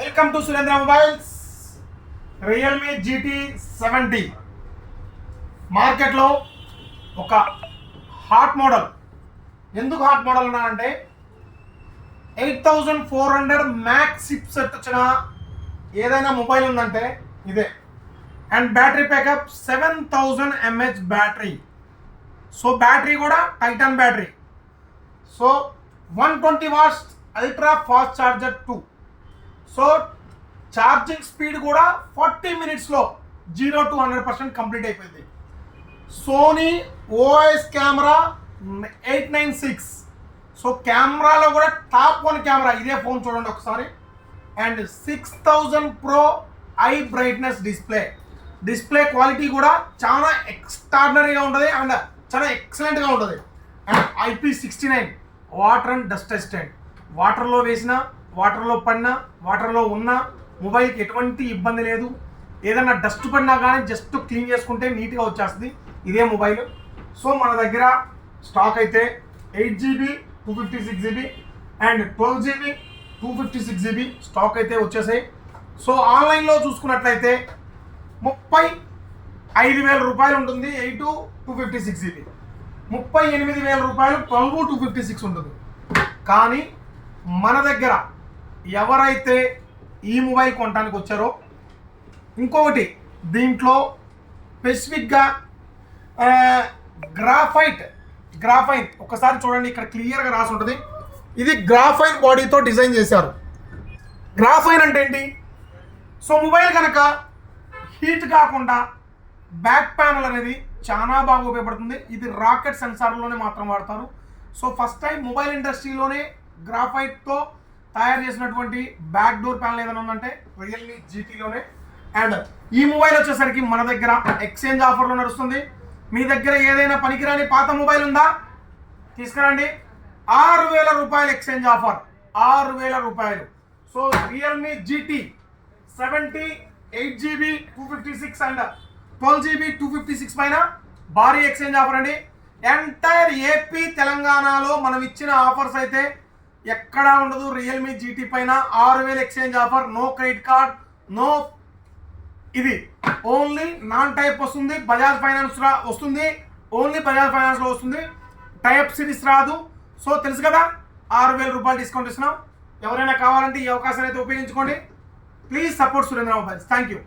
Welcome to Surendra mobiles. Realme GT 70 మార్కెట్లో ఒక hot model. ఎందుకు హాట్ మోడల్ అన్నా అంటే 8400 మ్యాక్స్ చిప్ సెట్ వచ్చిన ఏదైనా మొబైల్ ఉందంటే ఇదే. And battery backup 7000 mAh battery. So battery కూడా Titan battery. So 120 watts ultra fast charger 2. So charging speed కూడా 40 మినిట్స్లో 0 to 100% కంప్లీట్ అయిపోయింది. Sony OIS camera 896. సో కెమెరాలో కూడా టాప్ 1 కెమెరా. ఇదే ఫోన్ చూడండి ఒకసారి. And 6000 Pro high brightness display quality కూడా చాలా ఎక్స్ట్రాడినరీగా ఉంటుంది అండ్ చాలా ఎక్సలెంట్గా ఉంటుంది. And IP69 water and dust resistant. వాటర్లో వేసిన, వాటర్లో పడినా, వాటర్లో ఉన్న మొబైల్కి ఎటువంటి ఇబ్బంది లేదు. ఏదైనా డస్ట్ పడినా కానీ జస్ట్ క్లీన్ చేసుకుంటే నీట్గా వచ్చేస్తుంది ఇదే మొబైల్. సో మన దగ్గర స్టాక్ అయితే 8GB 256GB and 12GB 256GB stock అయితే వచ్చేసాయి. సో ఆన్లైన్లో చూసుకున్నట్లయితే 35,000 రూపాయలు ఉంటుంది 8 256GB, 38,000 రూపాయలు 12 256 ఉంటుంది. కానీ మన దగ్గర ఎవరైతే ఈ మొబైల్ కొనడానికి వచ్చారో, ఇంకొకటి దీంట్లో స్పెసిఫిక్గా గ్రాఫైన్ ఒకసారి చూడండి, ఇక్కడ క్లియర్గా రాసి ఉంటుంది. ఇది గ్రాఫైన్ బాడీతో డిజైన్ చేశారు. గ్రాఫైన్ అంటే ఏంటి? సో మొబైల్ కనుక హీట్ కాకుండా బ్యాక్ ప్యానల్ అనేది చాలా బాగా ఉపయోగపడుతుంది. ఇది రాకెట్ సెన్సార్లోనే మాత్రం వాడతారు. సో ఫస్ట్ టైం మొబైల్ ఇండస్ట్రీలోనే గ్రాఫైట్తో తయారు చేసినటువంటి బ్యాక్ డోర్ ప్యానల్ ఏదైనా ఉందంటే రియల్మీ GTలోనే. అండ్ ఈ మొబైల్ వచ్చేసరికి మన దగ్గర ఎక్స్చేంజ్ ఆఫర్లో నడుస్తుంది. మీ దగ్గర ఏదైనా పనికిరాని పాత మొబైల్ ఉందా, తీసుకురండి. 6,000 రూపాయలు ఎక్స్చేంజ్ ఆఫర్, 6,000 రూపాయలు. So Realme GT 70 8GB 256 and 12GB 256 పైన భారీ ఎక్స్చేంజ్ ఆఫర్ అండి. ఎంటైర్ ఏపీ తెలంగాణలో మనం ఇచ్చిన ఆఫర్స్ అయితే ఎక్కడా ఉండదు. రియల్మీ GT పైన 6,000 exchange offer. No credit card, no ఇది ఓన్లీ నాన్ టైప్ వస్తుంది. బజాజ్ ఫైనాన్స్ వస్తుంది, ఓన్లీ బజాజ్ ఫైనాన్స్లో వస్తుంది. టైప్ సిరీస్ రాదు. సో తెలుసు కదా, 6,000 రూపాయలు డిస్కౌంట్ ఇస్తున్నాం. ఎవరైనా కావాలంటే ఈ అవకాశాన్ని అయితే ఉపయోగించుకోండి. Please support Surendra mobiles. Thank you.